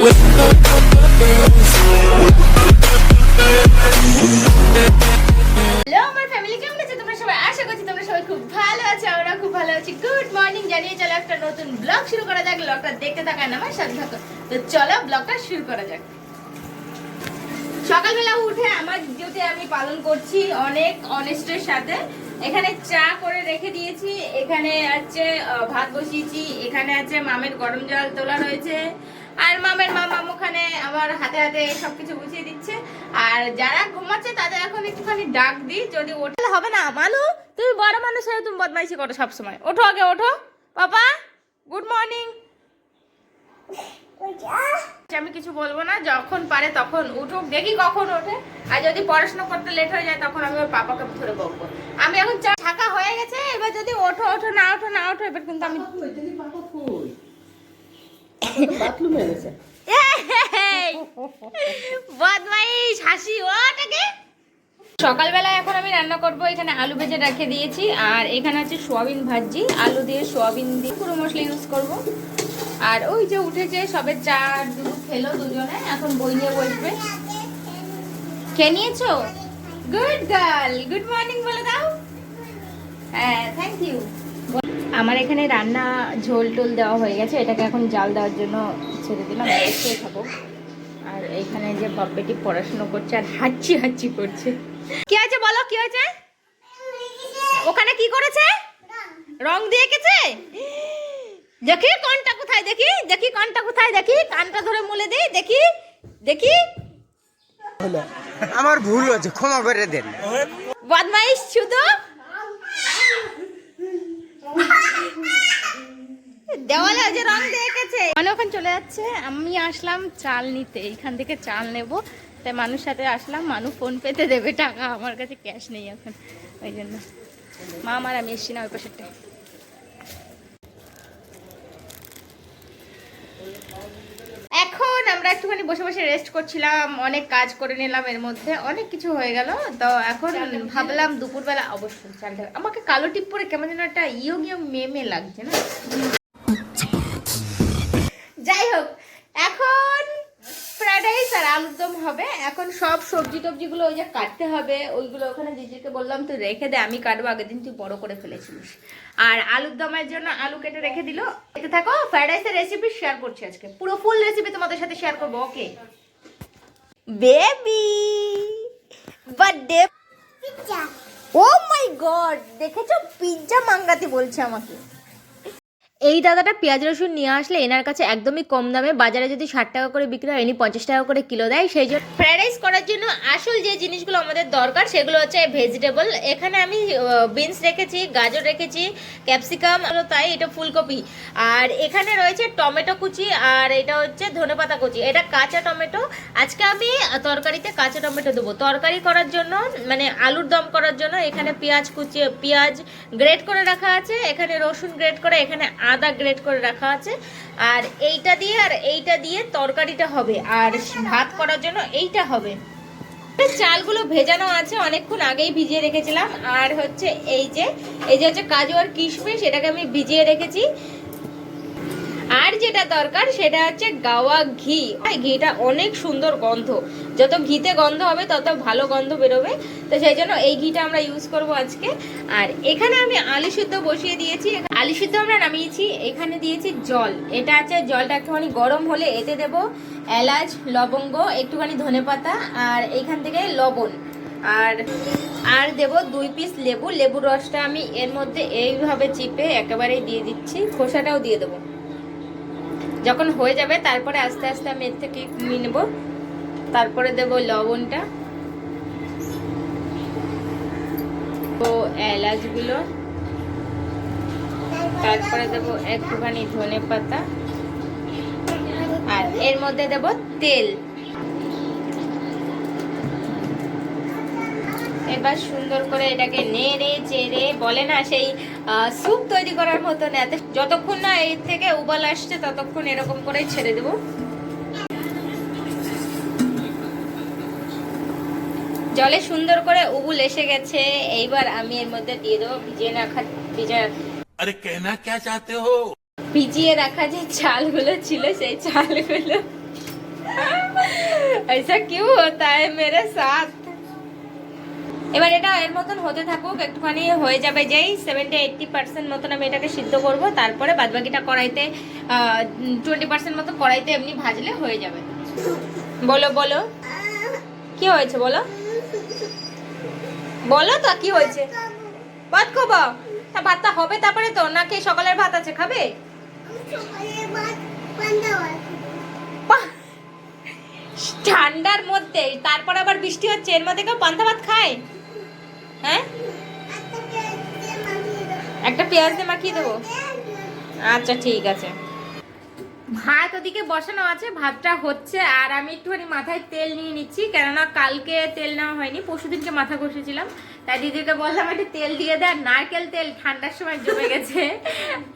আমার ফ্যামিলি কেমন আছে তোমরা সবাই? আশা করছি তোমরা সবাই খুব ভালো আছো, আমরা খুব ভালো আছি। গুড মর্নিং জানিয়ে চলো একটা নতুন ব্লগ শুরু করা যাক। ব্লগটা দেখতে থাকা না আমার সাথে থাকো। তো চলো ব্লগটা শুরু করা যাক। সকালবেলা উঠে আমার ডিউটি আমি পালন করছি অনেক অনেস্টের সাথে। এখানে চা করে রেখে দিয়েছি, এখানে আছে ভাত বসিয়েছি, এখানে আছে মামের গরম জল তোলা রয়েছে, আর মামের মামুখানে আবার হাতে হাতে সবকিছু গুছিয়ে দিচ্ছে। আর যারা ঘুমাচ্ছে তাদের এখন একটুখানি ডাক দিই, যদি ওঠে হবে না। মানু তুমি বড় মানুষ হয়ে তুমি বদমাইশি করো সবসময়। ওঠো আগে ওঠো। পাপা গুড মর্নিং। আমি কিছু বলবো না, যখন পারে তখন উঠুক, দেখি কখন ওঠে। আর যদি পড়াশোনা করতে লেট হয়ে যায় তখন আমি ওর পাপাকে ধরে বকবো। আমি এখন ঢাকা হয়ে গেছে, এবার যদি ওঠো ওঠো না ওঠো না ওঠো, এবার কিন্তু আমি বদমাইশ হাসি ওটাকে। সকালবেলা এখন আমি রান্না করব। এখানে আলু ভেজে রেখে দিয়েছি, আর এখানে আছে সোয়াবিন ভাজি, আলু দিয়ে সোয়াবিন দিয়ে পুরো মশলা ইউজ করব। আর ওই যে উঠেছে সবে চা দুধ খেলো দুজনে, এখন বই নিয়ে বসবে। খেয়ে নিয়েছো? গুড গার্ল, গুড মর্নিং বলে দাও। হ্যাঁ থ্যাংক ইউ। আমার এখানে রান্না ঝোল টোল দেওয়া হয়ে গেছে, এটাকে এখন জাল দেওয়ার জন্য ছেড়ে দিলাম, খেয়ে খাবো। আর এখানে যে বাপ্পেটি পড়াশোনা করছে আর হাঁচি হাঁচি করছে। কি আছে বলো, কি হয়েছে? ওখানে কি করেছে? রং দিয়ে এঁকেছে। দেখি কোনটা কোথায়, দেখি দেখি কোনটা কোথায়, দেখি কানটা ধরে মুলে দেই, দেখি দেখি। আমার ভুল হয়েছে, ক্ষমা করে দেন। বদমাইশ শুধু দেওয়ালে যে রং দিয়ে এঁকেছে। মানে ওখানে চলে যাচ্ছে, আমি আসলাম চাল নিতে, এইখান থেকে চাল নেব, তাই মানুষ সাথে আসলাম। মানুষ ফোন পেতে দেবে টাকা, আমার কাছে ক্যাশ নেই এখন, ওই জন্য মা আমার আমি এসছি না ওই পাশেরটা। এখন আমরা একটুখানি বসে বসে রেস্ট করছিলাম, অনেক কাজ করে নিলাম, এর মধ্যে অনেক কিছু হয়ে গেল। তো এখন ভাবলাম দুপুরবেলা অবশ্যই চালটা, আমাকে কালো টিপ পরে কেমন যেন একটা ইয়ো মেমে লাগছে না। যাই হোক, এখন ফ্রাইড রাইস আর আলুর দম হবে। এখন সব সবজি টবজিগুলো ওই যে কাটতে হবে, ওইগুলো ওখানে দিদিকে বললাম তুই রেখে দে, আমি কাটবো, আগের দিন তুই বড় করে ফেলেছিলিস। আর আলুর দমের জন্য আলু কেটে রেখে দিল। দেখতে থাকো, ফ্রাইড রাইসের রেসিপি শেয়ার করছি আজকে, পুরো ফুল রেসিপি তোমাদের সাথে শেয়ার করবো। Okay baby birthday pizza. Oh my god, দেখেছো পিজ্জা মাঙ্গাতে বলছে আমাকে। এই দাদাটা পেঁয়াজ রসুন নিয়ে আসলে এনার কাছে একদমই কম দামে, বাজারে যদি 60 টাকা করে বিক্রি হয় এনি 50 টাকা করে কিলো দেয়। সেই জন্য ফ্রাইড রাইস করার জন্য আসল যে জিনিসগুলো আমাদের দরকার সেগুলো হচ্ছে ভেজিটেবল। এখানে আমি বিনস রেখেছি, গাজর রেখেছি, ক্যাপসিকাম, তাই এটা ফুলকপি, আর এখানে রয়েছে টমেটো কুচি, আর এটা হচ্ছে ধনেপাতা কুচি। এটা কাঁচা টমেটো, আজকে আমি তরকারিতে কাঁচা টমেটো দেবো। তরকারি করার জন্য মানে আলুর দম করার জন্য এখানে পেঁয়াজ গ্রেট করে রাখা আছে, এখানে রসুন গ্রেট করে, এখানে আদা গ্রেট করে রাখা আছে। আর এইটা দিয়ে আর এইটা দিয়ে তরকারিটা হবে, আর ভাত করার জন্য এইটা হবে। চালগুলো ভেজানো আছে, অনেকক্ষণ আগেই ভিজিয়ে রেখেছিলাম। আর হচ্ছে এই যে হচ্ছে কাজু আর কিশমিশ, এটাকে আমি ভিজিয়ে রেখেছি। আর যেটা দরকার সেটা হচ্ছে গাওয়া ঘি। ঘিটা অনেক সুন্দর গন্ধ, যত ঘিতে গন্ধ হবে তত ভালো গন্ধ বেরোবে, তো সেই জন্য এই ঘিটা আমরা ইউজ করব আজকে। আর এখানে আমি আলু সিদ্ধ বসিয়ে দিয়েছি, আলু সিদ্ধ আমরা নামিয়েছি। এখানে দিয়েছি জল, এটা আছে জলটা একটুখানি গরম হলে এতে দেব এলাচ, লবঙ্গ, একটুখানি ধনেপাতা, আর এইখান থেকে লবণ, আর দেব 2 পিস লেবু। লেবুর রসটা আমি এর মধ্যে এইভাবে চিপে একেবারেই দিয়ে দিচ্ছি, খোসাটাও দিয়ে দেবো। যখন হয়ে যাবে তারপরে আস্তে আস্তে আমি এর থেকে নিয়ে নেব। তারপরে দেব লবণটা, তো এলাচগুলো, তারপরে দেব একটুখানি ধনেপাতা, আর এর মধ্যে দেব তেল। এবার সুন্দর করে এটাকে নেড়ে চেড়ে, বলে না সেই স্যুপ তৈরি করার মতো না, যতক্ষণ না এর থেকে উবাল আসছে ততক্ষণ এরকম করে ছেড়ে দেব। জলে সুন্দর করে উবুল এসে গেছে, এইবার আমি এর মধ্যে দিয়ে দেবো ভিজিয়ে রাখা যে চালগুলো ছিল সেই চালগুলো। ऐसा क्यों होता है मेरे साथ? এবার এটা এর মতন হতে থাকুক, একটুখানি হয়ে যাবে, যেই 70-80% মতন আমি এটাকে সিদ্ধ করব, তারপরে বাদবাকিটা কড়াইতে 20% মতো কড়াইতে এমনি ভাজলে হয়ে যাবে। বলো বলো কি হয়েছে, বলো বলো তো কি হয়েছে। ভাত খাবো, তা ভাতটা হবে তারপরে তো, নাকি সকালের ভাত আছে খাবে? ঠান্ডার মধ্যে, তারপর আবার বৃষ্টি হচ্ছে, এর মধ্যে কেউ পান্তা ভাত খায়? হ্যাঁ, একটা পেঁয়াজ দিয়ে মাখিয়ে দেবো। আচ্ছা ঠিক আছে। ভাত ওদিকে বসানো আছে, ভাতটা হচ্ছে, আর আমি একটুখানি মাথায় তেল নিয়ে নিচ্ছি, কেননা কালকে তেল নেওয়া হয়নি, পরশুদিনকে মাথা ঘষেছিলাম, তাই দিদিকে বললাম একটু তেল দিয়ে দেয়। নারকেল তেল ঠান্ডার সময় জমে গেছে,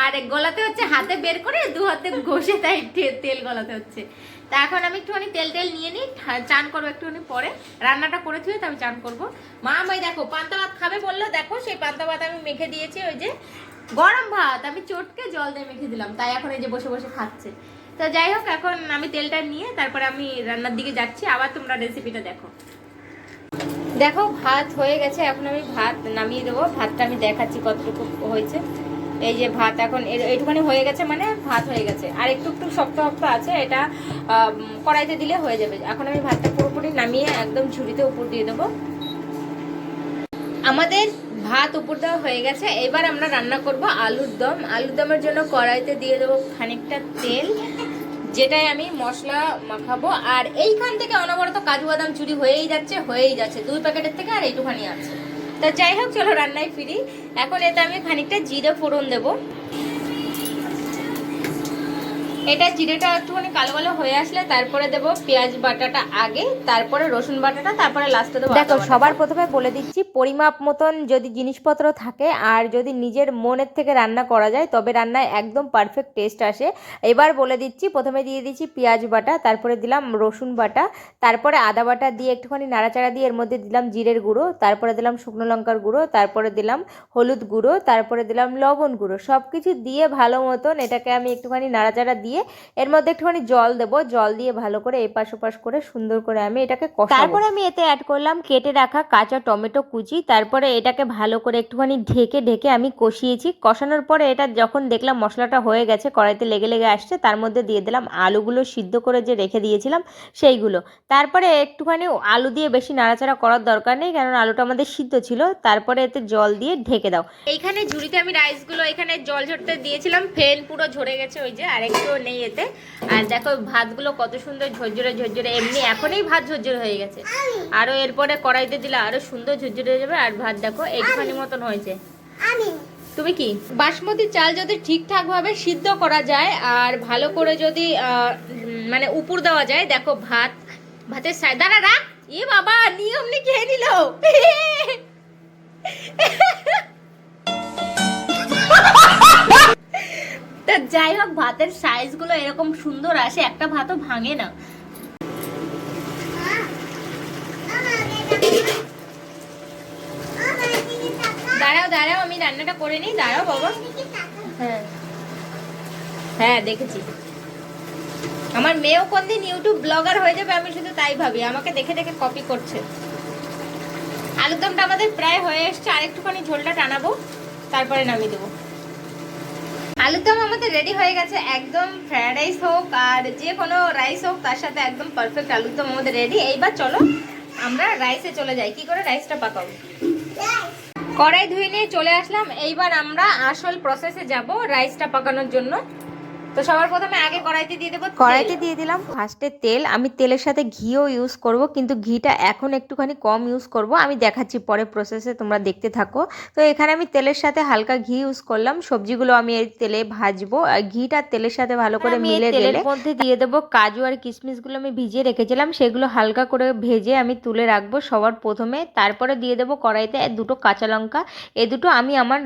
আর গলাতে হচ্ছে, হাতে বের করে দু হাতে ঘষে তাই তেল গলাতে হচ্ছে। তা এখন আমি একটুখানি তেল নিয়ে নিই, চান করবো একটুখানি পরে, রান্নাটা করে থুয়ে তো আমি চান করবো। মা আমায় দেখো পান্তা ভাত খাবে বললো, দেখো সেই পান্তা ভাত আমি মেখে দিয়েছি, ওই যে গরম ভাত আমি চটকে জল দিয়ে মেখে দিলাম, তাই এখন এই যে বসে বসে খাচ্ছে। তো যাই হোক, এখন আমি তেলটা নিয়ে তারপরে আমি রান্নার দিকে যাচ্ছি, আবার তোমরা রেসিপিটা দেখো। দেখো ভাত হয়ে গেছে, এখন আমি ভাত নামিয়ে দেবো, ভাতটা আমি দেখাচ্ছি কতটুকু হয়েছে। এই যে ভাত এখন এইটুখানি হয়ে গেছে, মানে ভাত হয়ে গেছে, আর একটু একটু শক্ত শক্ত আছে, এটা কড়াইতে দিলে হয়ে যাবে। এখন আমি ভাতটা পুরোপুরি নামিয়ে একদম ঝুড়িতে উপর দিয়ে দেবো। আমাদের ভাত উপর দেওয়া হয়ে গেছে, এবার আমরা রান্না করব আলুর দম। আলুর দমের জন্য কড়াইতে দিয়ে দেবো খানিকটা তেল, যেটাই আমি মশলা মাখাবো। আর এইখান থেকে অনবরত কাজু বাদাম চুরি হয়েই যাচ্ছে 2 প্যাকেটের থেকে, আর এইটুখানি আছে। তো যাই হোক, চলো রান্নায় ফিরি। এখন এতে আমি খানিকটা জিরে ফোড়ন দেবো। এটা জিরেটা একটুখানি কালো কালো হয়ে আসলে তারপরে দেব পেঁয়াজ বাটাটা আগে, তারপরে রসুন বাটাটা, তারপরে লাস্টে দেবো। দেখো সবার প্রথমে বলে দিচ্ছি, পরিমাপ মতন যদি জিনিসপত্র থাকে আর যদি নিজের মনের থেকে রান্না করা যায়, তবে রান্নায় একদম পারফেক্ট টেস্ট আসে। এবার বলে দিচ্ছি, প্রথমে দিয়ে দিচ্ছি পেঁয়াজ বাটা, তারপরে দিলাম রসুন বাটা, তারপরে আদা বাটা দিয়ে একটুখানি নাড়াচাড়া দিয়ে এর মধ্যে দিলাম জিরের গুঁড়ো, তারপরে দিলাম শুকনো লঙ্কার গুঁড়ো, তারপরে দিলাম হলুদ গুঁড়ো, তারপরে দিলাম লবণ গুঁড়ো। সব কিছু দিয়ে ভালো মতন এটাকে আমি একটুখানি নাড়াচাড়া দিয়ে এর মধ্যে একটুখানি জল দেবো, জল দিয়ে ভালো করে এপাশ ওপাশ করে সুন্দর করে আমি এটাকে কষাবো। তারপরে আমি এতে অ্যাড করলাম কেটে রাখা কাঁচা টমেটো কুচি, তারপরে এটাকে ভালো করে একটুখানি ঢেকে আমি কষিয়েছি। কষানোর পরে এটা যখন দেখলাম মশলাটা হয়ে গেছে, কড়াইতে লেগে আসছে, তার মধ্যে দিয়ে দিলাম আলুগুলো সিদ্ধ করে যে রেখে দিয়েছিলাম সেইগুলো। তারপরে একটুখানি আলু দিয়ে বেশি নাড়াচাড়া করার দরকার নেই, কারণ আলুটা আমাদের সিদ্ধ ছিল। তারপরে এতে জল দিয়ে ঢেকে দাও। এইখানে ঝুড়িতে আমি রাইসগুলো এখানে জল ঝরতে দিয়েছিলাম, ফেন পুরো ঝরে গেছে, ওই যে আরেকটু নেই এতে। আর দেখো ভাতগুলো কত সুন্দর ঝরঝরে, এমনি এখনই ভাত ঝরঝরে হয়ে গেছে, আরো এরপরে কড়াইতে দিলে আরো সুন্দর ঝরঝরে হয়ে যাবে। আর ভাত দেখো একটুখানি মতন হয়েছে। তুমি কি বাসমতি চাল যদি ঠিকঠাক ভাবে সিদ্ধ করা যায় আর ভালো করে যদি মানে উপর দেওয়া যায়, দেখো ভাতের দাঁড়া রাখ, এ বাবা নিয়ম নি খেয়ে নিল। তা যাই হোক, ভাতের সাইজ গুলো এরকম সুন্দর আসে, একটা ভাতও ভাঙে না। দাঁড়াও আমি রান্নাটা করে নিই, দাঁড়াও বাবা। হ্যাঁ দেখেছি, আমার মেয়েও কোনদিন ইউটিউব ব্লগার হয়ে যাবে আমি শুধু তাই ভাবি, আমাকে দেখে দেখে কপি করছে। আলুর দমটা আমাদের প্রায় হয়ে এসছে, আর একটুখানি ঝোলটা টানাবো, তারপরে নামিয়ে দেবো। আলুর দম আমাদের রেডি হয়ে গেছে, একদম ফ্রাইড রাইস হোক আর যে কোনো রাইস হোক তার সাথে একদম পারফেক্ট আলুর দম আমাদের রেডি। এইবার চলো আমরা রাইসে চলে যাই, কি করে রাইসটা পাকাবো। কড়াই ধুয়ে নিয়ে চলে আসলাম, এইবার আমরা আসল প্রসেসে যাব রাইসটা পাকানোর জন্য। তো সবার প্রথমে আগে কড়াইতে দিয়ে দেবো, কড়াইতে দিয়ে দিলাম ফার্স্টে তেল। আমি তেলের সাথে ঘিও ইউজ করব, কিন্তু ঘিটা এখন একটুখানি কম ইউজ করব, আমি দেখাচ্ছি পরে প্রসেসে, তোমরা দেখতে থাকো। তো এখানে আমি তেলের সাথে হালকা ঘি ইউজ করলাম, সবজিগুলো আমি এই তেলে ভাজবো। আর ঘিটা তেলের সাথে ভালো করে মিলে তেলের মধ্যে দিয়ে দেবো কাজু আর কিশমিশগুলো আমি ভিজিয়ে রেখেছিলাম, সেগুলো হালকা করে ভেজে আমি তুলে রাখবো সবার প্রথমে। তারপরে দিয়ে দেবো কড়াইতে 2টো কাঁচা লঙ্কা, এই দুটো আমি আমার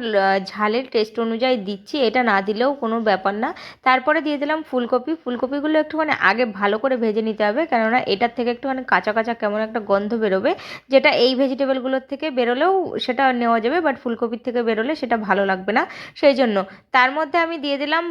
ঝালের টেস্ট অনুযায়ী দিচ্ছি, এটা না দিলেও কোনো ব্যাপার না। তারপরে দিয়ে দিলাম ফুলকপি। ফুলকপিগুলো একটুখানি আগে ভালো করে ভেজে নিতে হবে, কেননা এটার থেকে একটুখানি কাঁচা কাঁচা কেমন একটা গন্ধ বেরোবে, যেটা এই ভেজিটেবলগুলোর থেকে বেরোলেও সেটা নেওয়া যাবে, বাট ফুলকপির থেকে বেরোলে সেটা ভালো লাগবে না। সেই জন্য তার মধ্যে আমি দিয়ে দিলাম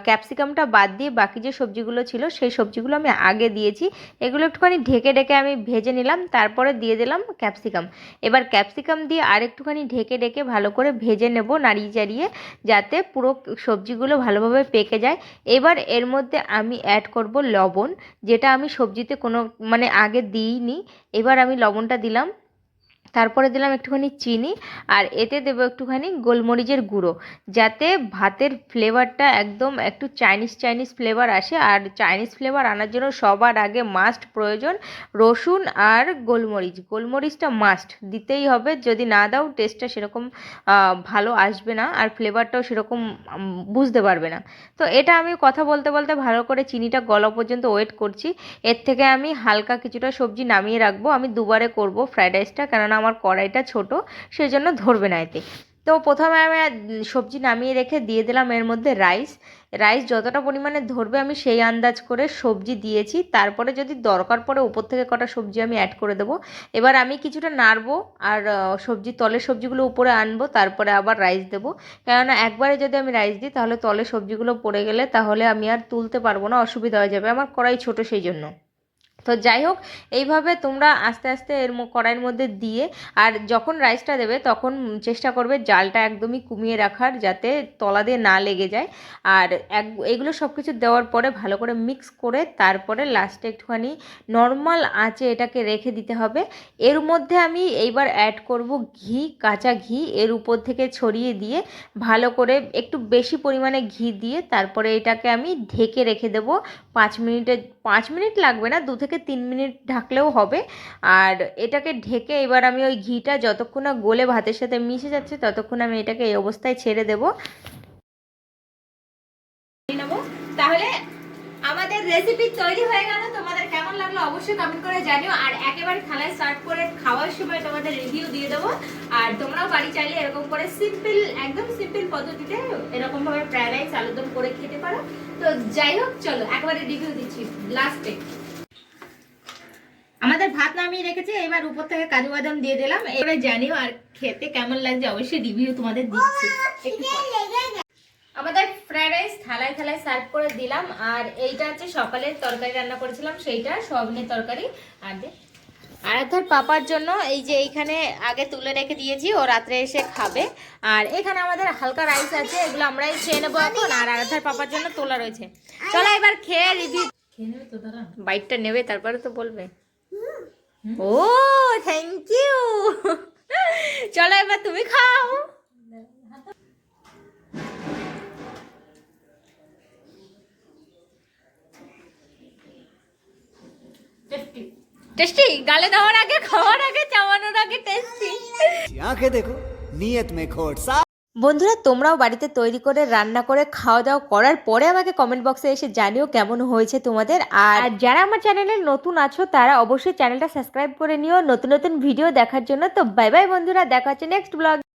ক্যাপসিকামটা বাদ দিয়ে বাকি যে সবজিগুলো ছিল সেই সবজিগুলো আমি আগে দিয়েছি। এগুলো একটুখানি ঢেকে ঢেকে আমি ভেজে নিলাম, তারপরে দিয়ে দিলাম ক্যাপসিকাম। এবার ক্যাপসিকাম দিয়ে আর একটুখানি ঢেকে ঢেকে ভালো করে ভেজে নেব, নাড়িয়ে চাড়িয়ে, যাতে পুরো সবজিগুলো ভালোভাবে পেকে যায়। এবার এর মধ্যে আমি অ্যাড করব লবণ, যেটা আমি সবজিতে কোনো মানে আগে দিইনি। এবার আমি লবণটা দিলাম, তারপরে দিলাম একটুখানি চিনি, আর এতে দেবো একটুখানি গোলমরিচের গুঁড়ো, যাতে ভাতের ফ্লেভারটা একদম একটু চাইনিজ চাইনিজ ফ্লেভার আসে। আর চাইনিজ ফ্লেভার আনার জন্য সবার আগে মাস্ট প্রয়োজন রসুন আর গোলমরিচ। গোলমরিচটা মাস্ট দিতেই হবে, যদি না দাও টেস্টটা সেরকম ভালো আসবে না, আর ফ্লেভারটাও সেরকম বুঝতে পারবে না। তো এটা আমি কথা বলতে বলতে ভালো করে চিনিটা গলা পর্যন্ত ওয়েট করছি। এর থেকে আমি হালকা কিছুটা সবজি নামিয়ে রাখবো। আমি দুবারে করব ফ্রাইড রাইসটা, কেননা আমার কড়াইটা ছোট, সেই জন্য ধরবে না এতে। তো প্রথমে আমি সবজি নামিয়ে রেখে দিয়ে দিলাম এর মধ্যে রাইস। রাইস যতটা পরিমাণে ধরবে আমি সেই আন্দাজ করে সবজি দিয়েছি, তারপরে যদি দরকার পড়ে উপর থেকে কটা সবজি আমি অ্যাড করে দেবো। এবার আমি কিছুটা নাড়বো আর তলের সবজিগুলো উপরে আনবো, তারপরে আবার রাইস দেবো। কেননা একবারে যদি আমি রাইস দিই তাহলে তলের সবজিগুলো পড়ে গেলে তাহলে আমি আর তুলতে পারবো না, অসুবিধা হয়ে যাবে, আমার কড়াই ছোট সেই জন্য। তো যাই হোক, এইভাবে তোমরা আস্তে আস্তে কড়াইয়ের মধ্যে দিয়ে, আর যখন রাইসটা দেবে তখন চেষ্টা করবে জালটা একদমই কমিয়ে রাখার, যাতে তলা দিয়ে না লেগে যায়। আর এগুলো সব কিছু দেওয়ার পরে ভালো করে মিক্স করে তারপরে লাস্টে একটুখানি নর্মাল আঁচে এটাকে রেখে দিতে হবে। এর মধ্যে আমি এইবার অ্যাড করব ঘি, কাঁচা ঘি এর উপর থেকে ছড়িয়ে দিয়ে ভালো করে একটু বেশি পরিমাণে ঘি দিয়ে তারপরে এটাকে আমি ঢেকে রেখে দেবো 5 মিনিটের। 5 মিনিট লাগবে না, 2 থেকে 3 মিনিট ঢাকলেও হবে। আর এটাকে ঢেকে এবার আমি ওই ঘিটা যতক্ষণ না গলে ভাতের সাথে মিশে যাচ্ছে ততক্ষণ আমি এটাকে এই অবস্থায় ছেড়ে দেবো। তাহলে আমাদের রেসিপি তৈরি হয়ে গেল। তোমাদের কেমন লাগলো অবশ্যই কমেন্ট করে জানিও। আর একেবারে থালায় সার্ভ করে খাওয়ার সময় তোমাদের রিভিউ দিয়ে দেবো। আর তোমরাও বাড়ি চাইলে এরকম করে সিম্পল, একদম সিম্পল পদ্ধতিতে এরকম ভাবে ফ্রাইড রাইস আলুদম করে খেতে পারো। তো যাই হোক, চলো একবারে রিভিউ দিচ্ছি লাস্টে। আমাদের ভাত নামিয়ে রেখেছি, এবার উপর থেকে কাজু বাদাম দিয়ে দিলাম। এবারে জানিও আর খেতে কেমন লাগছে অবশ্যই রিভিউ তোমাদের দিচ্ছি। আমাদের ফ্রাইড রাইস থালায় থালায় সার্ভ করে দিলাম। আর এইটা হচ্ছে সকালের তরকারি রান্না করেছিলাম, সেইটা সয়াবিনের তরকারি। আর আরাধ্যার পাপার জন্য এই যে এইখানে আগে তুলে রেখে দিয়েছি, ও রাত্রে এসে খাবে। আর এখানে আমাদের হালকা রাইস আছে, এগুলো আমরাই খেয়ে নেবো এখন। আর আরাধ্যার পাপার জন্য তোলা রয়েছে। চলো এবার খেয়ে রিভিউ। বাইটটা নেবে তারপরে তো বলবে। ও থ্যাংক ইউ। চলো এবার তুমি খাও। টেস্টি, গালে দেওয়ার আগে, খাওয়ার আগে, চাওয়ানোর আগে টেস্টি। आंखें देखो नियत में खोट सा। বন্ধুরা, তোমরাও বাড়িতে তৈরি করে রান্না করে খাওয়া দাওয়া করার পরে আমাকে কমেন্ট বক্সে এসে জানিও কেমন হয়েছে তোমাদের। আর যারা আমার চ্যানেলে নতুন আছো তারা অবশ্যই চ্যানেলটা সাবস্ক্রাইব করে নিও নতুন নতুন ভিডিও দেখার জন্য। তো বাই বাই বন্ধুরা, দেখা হচ্ছে নেক্সট ব্লগ।